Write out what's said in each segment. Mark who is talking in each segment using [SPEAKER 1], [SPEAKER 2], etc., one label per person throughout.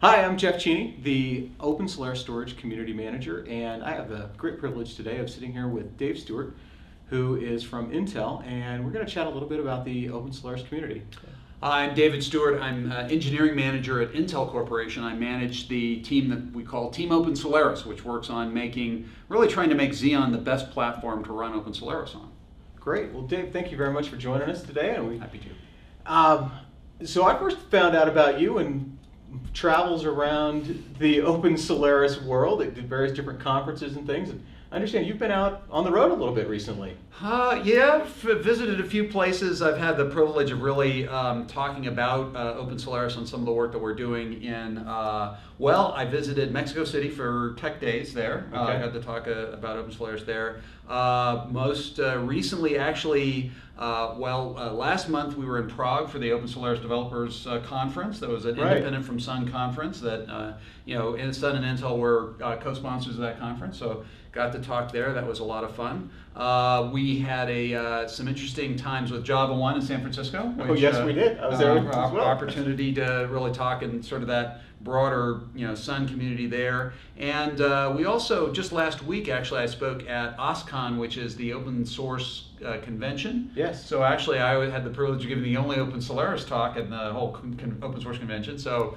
[SPEAKER 1] Hi, I'm Jeff Cheeney, the OpenSolaris Storage Community Manager, and I have the great privilege today of sitting here with Dave Stewart, who is from Intel, and we're going to chat a little bit about the OpenSolaris community.
[SPEAKER 2] I'm David Stewart. I'm engineering manager at Intel Corporation. I manage the team that we call Team OpenSolaris, which works on really trying to make Xeon the best platform to run OpenSolaris on.
[SPEAKER 1] Great. Well, Dave, thank you very much for joining us today. And
[SPEAKER 2] Happy to.
[SPEAKER 1] So I first found out about you and travels around the OpenSolaris world at various different conferences and things. And I understand you've been out on the road a little bit recently.
[SPEAKER 2] Yeah, visited a few places. I've had the privilege of really talking about OpenSolaris and some of the work that we're doing in, I visited Mexico City for Tech Days there.
[SPEAKER 1] Okay.
[SPEAKER 2] I got to talk about OpenSolaris there. Most recently, actually, last month we were in Prague for the OpenSolaris Developers Conference. That was an independent from Sun conference that, Sun and Intel were co-sponsors of that conference. So got to talk there. That was a lot of fun. We had some interesting times with Java One in San Francisco.
[SPEAKER 1] Which, yes, we did. I was there as well.
[SPEAKER 2] Opportunity to really talk in sort of that broader, Sun community there. And we also, just last week, actually, I spoke at OSCON, which is the open source convention.
[SPEAKER 1] Yes.
[SPEAKER 2] So actually, I had the privilege of giving the only OpenSolaris talk at the whole open source convention. So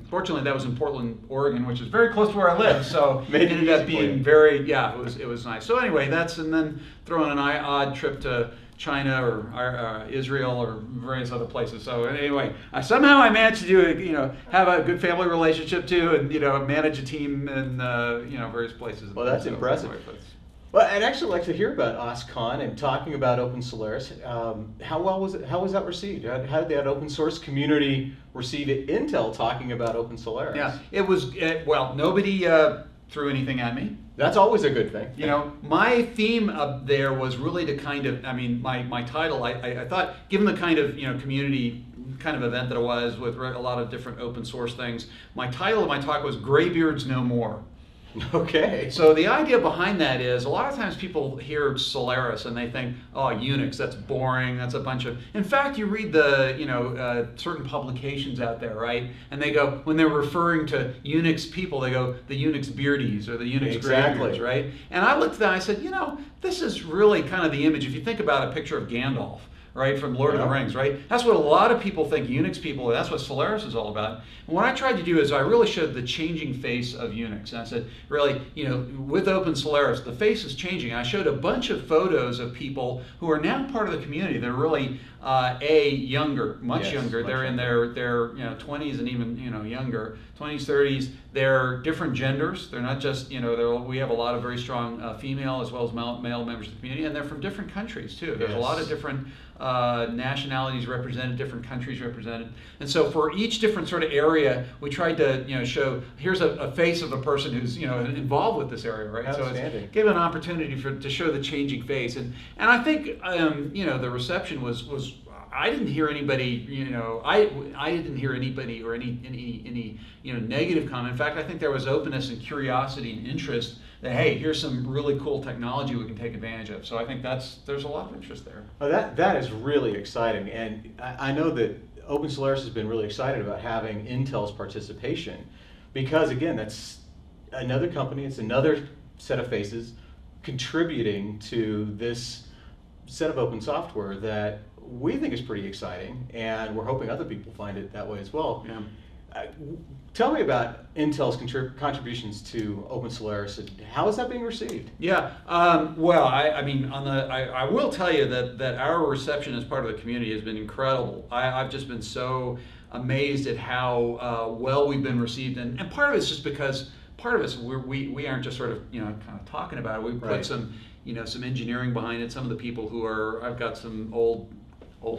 [SPEAKER 2] fortunately, that was in Portland, Oregon, which is very close to where I live. So it ended up being it was nice. So anyway, and then throw in an odd trip to China or Israel or various other places. So anyway, somehow I managed to do have a good family relationship too, and manage a team in various places.
[SPEAKER 1] Well, that's impressive. Well, I'd actually like to hear about OSCON and talking about OpenSolaris. How was that received? How did that open source community receive it? Intel talking about OpenSolaris?
[SPEAKER 2] Yeah, it was nobody threw anything at me.
[SPEAKER 1] That's always a good thing.
[SPEAKER 2] My theme up there was really to kind of, my title, I thought, given the kind of, community kind of event that it was with a lot of different open source things, my title of my talk was Graybeards No More.
[SPEAKER 1] Okay.
[SPEAKER 2] So the idea behind that is a lot of times people hear Solaris and they think, oh, Unix, that's boring, that's a bunch of... In fact, you read the, certain publications out there, right? And they go, when they're referring to Unix people, they go, the Unix beardies or the Unix graybeards, right? And I looked at that and I said, this is really kind of the image. If you think about a picture of Gandalf, right, from Lord of the Rings, right? That's what a lot of people think Unix people, that's what Solaris is all about. And what I tried to do is I really showed the changing face of Unix. And I said, really, with OpenSolaris, the face is changing. I showed a bunch of photos of people who are now part of the community. They're really, younger, much younger. They're in their 20s and even, younger, 20s, 30s. They're different genders. They're not just, we have a lot of very strong female as well as male members of the community, and they're from different countries too. There's a lot of different nationalities represented, different countries represented. And so for each different sort of area, we tried to, show, here's a face of a person who's, involved with this area, right? So it's given an opportunity to show the changing face. And I think, the reception was I didn't hear anybody, I didn't hear anybody or any negative comment. In fact, I think there was openness and curiosity and interest that, hey, here's some really cool technology we can take advantage of. So I think there's a lot of interest there.
[SPEAKER 1] Oh, that is really exciting. And I know that OpenSolaris has been really excited about having Intel's participation because, again, that's another company, it's another set of faces contributing to this set of open software that we think is pretty exciting, and we're hoping other people find it that way as well.
[SPEAKER 2] Yeah.
[SPEAKER 1] Tell me about Intel's contributions to OpenSolaris and how is that being received?
[SPEAKER 2] Yeah, I will tell you that our reception as part of the community has been incredible. I've just been so amazed at how well we've been received, and part of it's just because we aren't just sort of kind of talking about it. We put some some engineering behind it. Some of the people who I've got some old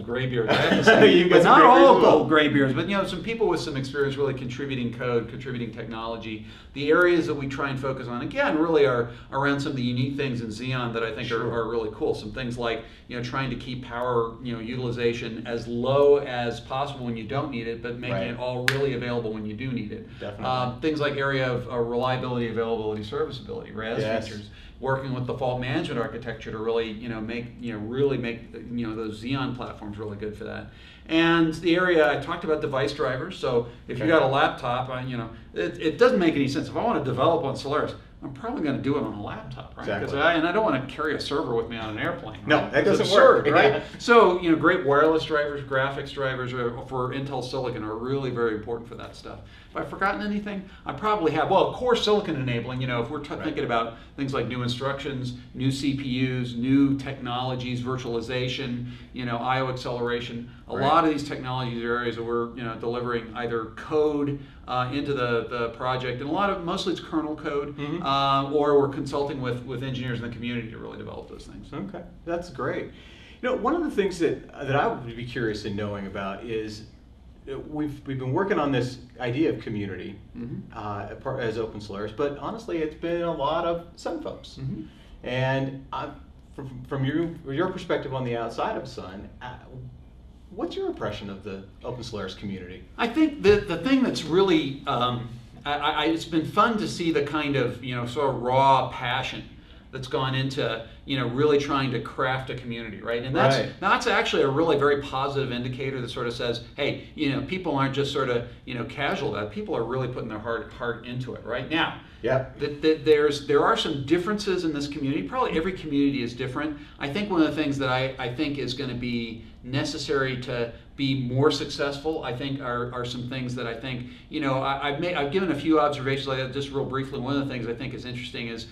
[SPEAKER 2] graybeards, I have to say, but not all old graybeards, but some people with some experience really contributing code, contributing technology. The areas that we try and focus on, again, really are around some of the unique things in Xeon that I think are really cool. Some things like trying to keep power utilization as low as possible when you don't need it, but making it all really available when you do need it.
[SPEAKER 1] Definitely.
[SPEAKER 2] Things like area of reliability, availability, serviceability, RAS features. Working with the fault management architecture to really, make those Xeon platforms really good for that. And the area I talked about device drivers. So if you got a laptop, it doesn't make any sense. If I want to develop on Solaris, I'm probably going to do it on a laptop, right?
[SPEAKER 1] Exactly.
[SPEAKER 2] And I don't want to carry a server with me on an airplane. Right?
[SPEAKER 1] No, that doesn't
[SPEAKER 2] absurd,
[SPEAKER 1] work,
[SPEAKER 2] right?
[SPEAKER 1] yeah.
[SPEAKER 2] So great wireless drivers, graphics drivers for Intel Silicon are really very important for that stuff. Have I forgotten anything? I probably have. Well, core silicon enabling. If we're thinking about things like new instructions, new CPUs, new technologies, virtualization, I/O acceleration. A lot of these technologies are areas that we're delivering either code into the project, and mostly it's kernel code, or we're consulting with engineers in the community to really develop those things.
[SPEAKER 1] Okay, that's great. One of the things that I would be curious in knowing about is we've been working on this idea of community as OpenSolaris, but honestly, it's been a lot of Sun folks. And from your perspective on the outside of Sun, what's your impression of the OpenSolaris community?
[SPEAKER 2] I think the thing that's really it's been fun to see the kind of sort of raw passion that's gone into really trying to craft a community, right? And that's actually a really very positive indicator that sort of says, hey, people aren't just sort of casual about it. People are really putting their heart into it, right? Now, there are some differences in this community. Probably every community is different. I think one of the things that I think is going to be necessary to be more successful, I think, are some things that I think I've given a few observations like that just real briefly. One of the things I think is interesting is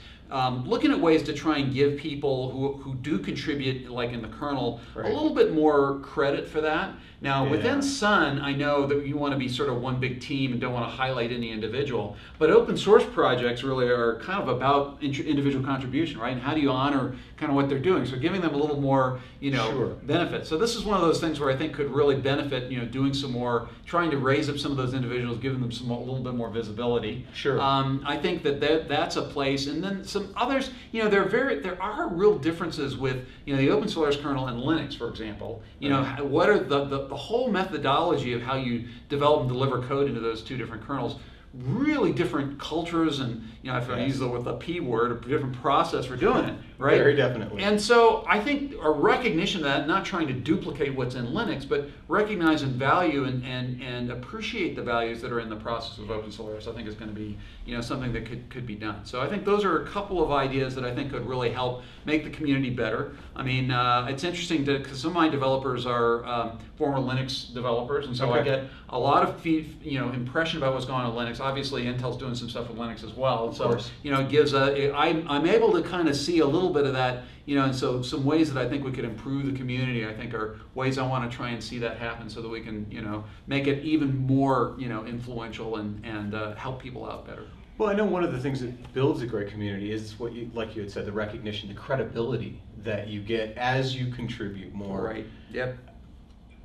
[SPEAKER 2] looking at ways to try and give people who do contribute, like in the kernel, a little bit more credit for that. Now, within Sun, I know that you want to be sort of one big team and don't want to highlight any individual, but open source projects really are kind of about individual contribution, right? And how do you honor kind of what they're doing? So giving them a little more, benefit. So this is one of those things where I think could really benefit, doing some more, trying to raise up some of those individuals, giving them a little bit more visibility.
[SPEAKER 1] Sure.
[SPEAKER 2] I think that's a place, and then some others. There are real differences with the OpenSolaris kernel and Linux, for example. What are the whole methodology of how you develop and deliver code into those two different kernels? Really different cultures, and if I use the P word, a different process for doing it, right?
[SPEAKER 1] Very definitely.
[SPEAKER 2] And so I think a recognition of that, not trying to duplicate what's in Linux, but recognize and value and appreciate the values that are in the process of OpenSolaris, I think is going to be something that could be done. So I think those are a couple of ideas that I think could really help make the community better. I mean, it's interesting because some of my developers are former Linux developers, and so I get a lot of impression about what's going on with Linux. Obviously, Intel's doing some stuff with Linux as well. So, it gives I'm able to kind of see a little bit of that, and so some ways that I think we could improve the community, I think, are ways I want to try and see that happen so that we can, make it even more, influential and help people out better.
[SPEAKER 1] Well, I know one of the things that builds a great community is what like you had said, the recognition, the credibility that you get as you contribute more.
[SPEAKER 2] Right. Yep.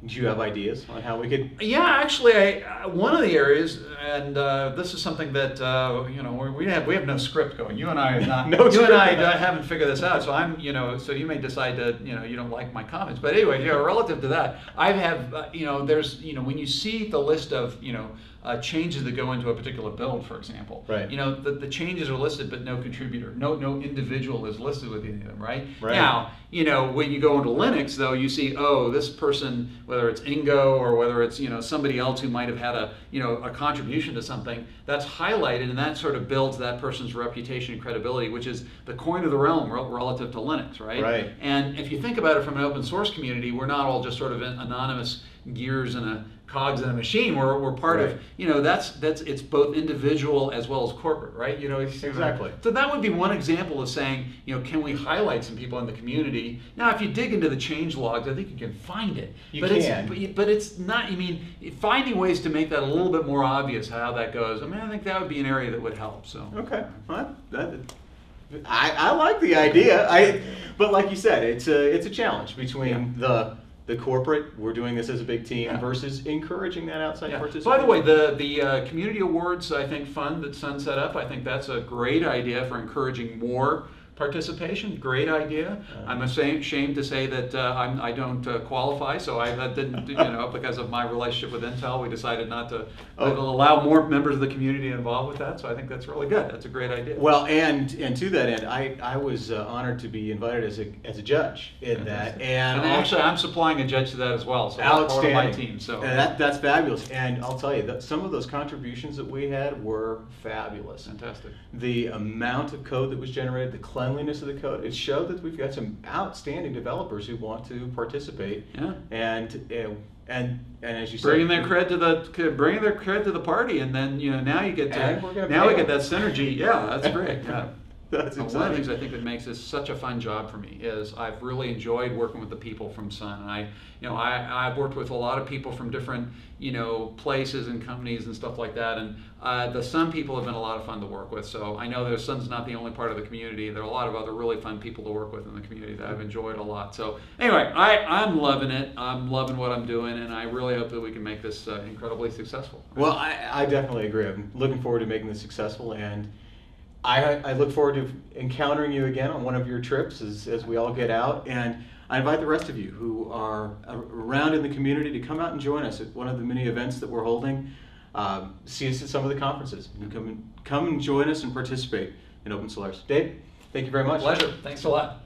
[SPEAKER 1] Do you have ideas on how we could?
[SPEAKER 2] Yeah, actually, one of the areas, and this is something that we have no script going. You and I are not. Haven't figured this out. So so you may decide that you don't like my comments. But anyway, relative to that, I have there's when you see the list of changes that go into a particular build, for example.
[SPEAKER 1] Right.
[SPEAKER 2] The changes are listed, but no contributor, no individual is listed with any of them. Right. Now, when you go into Linux, though, you see, this person, whether it's Ingo or whether it's somebody else who might have had a contribution to something, that's highlighted, and that sort of builds that person's reputation and credibility, which is the coin of the realm relative to Linux, right?
[SPEAKER 1] Right.
[SPEAKER 2] And if you think about it from an open source community, we're not all just sort of anonymous gears and cogs in a machine. We're part of it's both individual as well as corporate, right?
[SPEAKER 1] Exactly.
[SPEAKER 2] So that would be one example of saying, can we highlight some people in the community? Now, if you dig into the change logs, I think you can find it. But it's not. I mean, finding ways to make that a little bit more obvious how that goes. I mean, I think that would be an area that would help. So.
[SPEAKER 1] Okay. Well, I like the idea. But like you said, it's a challenge between the corporate, we're doing this as a big team, versus encouraging that outside participation.
[SPEAKER 2] By the way, the community awards, I think, fund that Sun set up, I think that's a great idea for encouraging more participation, great idea. I'm ashamed to say that I don't qualify, so I didn't, because of my relationship with Intel, we decided not to allow more members of the community involved with that. So I think that's really good. That's a great idea.
[SPEAKER 1] Well, and to that end, I was honored to be invited as a judge in that,
[SPEAKER 2] and actually I'm supplying a judge to that as well. So
[SPEAKER 1] outstanding.
[SPEAKER 2] Part of my team. So
[SPEAKER 1] that's fabulous. And I'll tell you that some of those contributions that we had were fabulous.
[SPEAKER 2] Fantastic.
[SPEAKER 1] The amount of code that was generated, the cleanliness of the code, it showed that we've got some outstanding developers who want to participate.
[SPEAKER 2] Yeah.
[SPEAKER 1] And as you said,
[SPEAKER 2] bringing their cred to the party, and then now you get to we get that synergy. Yeah, that's great. Yeah.
[SPEAKER 1] That's
[SPEAKER 2] exciting. One of the things I think that makes this such a fun job for me is I've really enjoyed working with the people from Sun, and I've worked with a lot of people from different places and companies and stuff like that, and the Sun people have been a lot of fun to work with. So I know that Sun's not the only part of the community. There are a lot of other really fun people to work with in the community that I've enjoyed a lot. So anyway, I'm loving it. I'm loving what I'm doing, and I really hope that we can make this incredibly successful.
[SPEAKER 1] Well, I definitely agree. I'm looking forward to making this successful, and I look forward to encountering you again on one of your trips as we all get out. And I invite the rest of you who are around in the community to come out and join us at one of the many events that we're holding. See us at some of the conferences. You come and join us and participate in OpenSolaris. Dave, thank you very much.
[SPEAKER 2] Pleasure. Thanks a lot.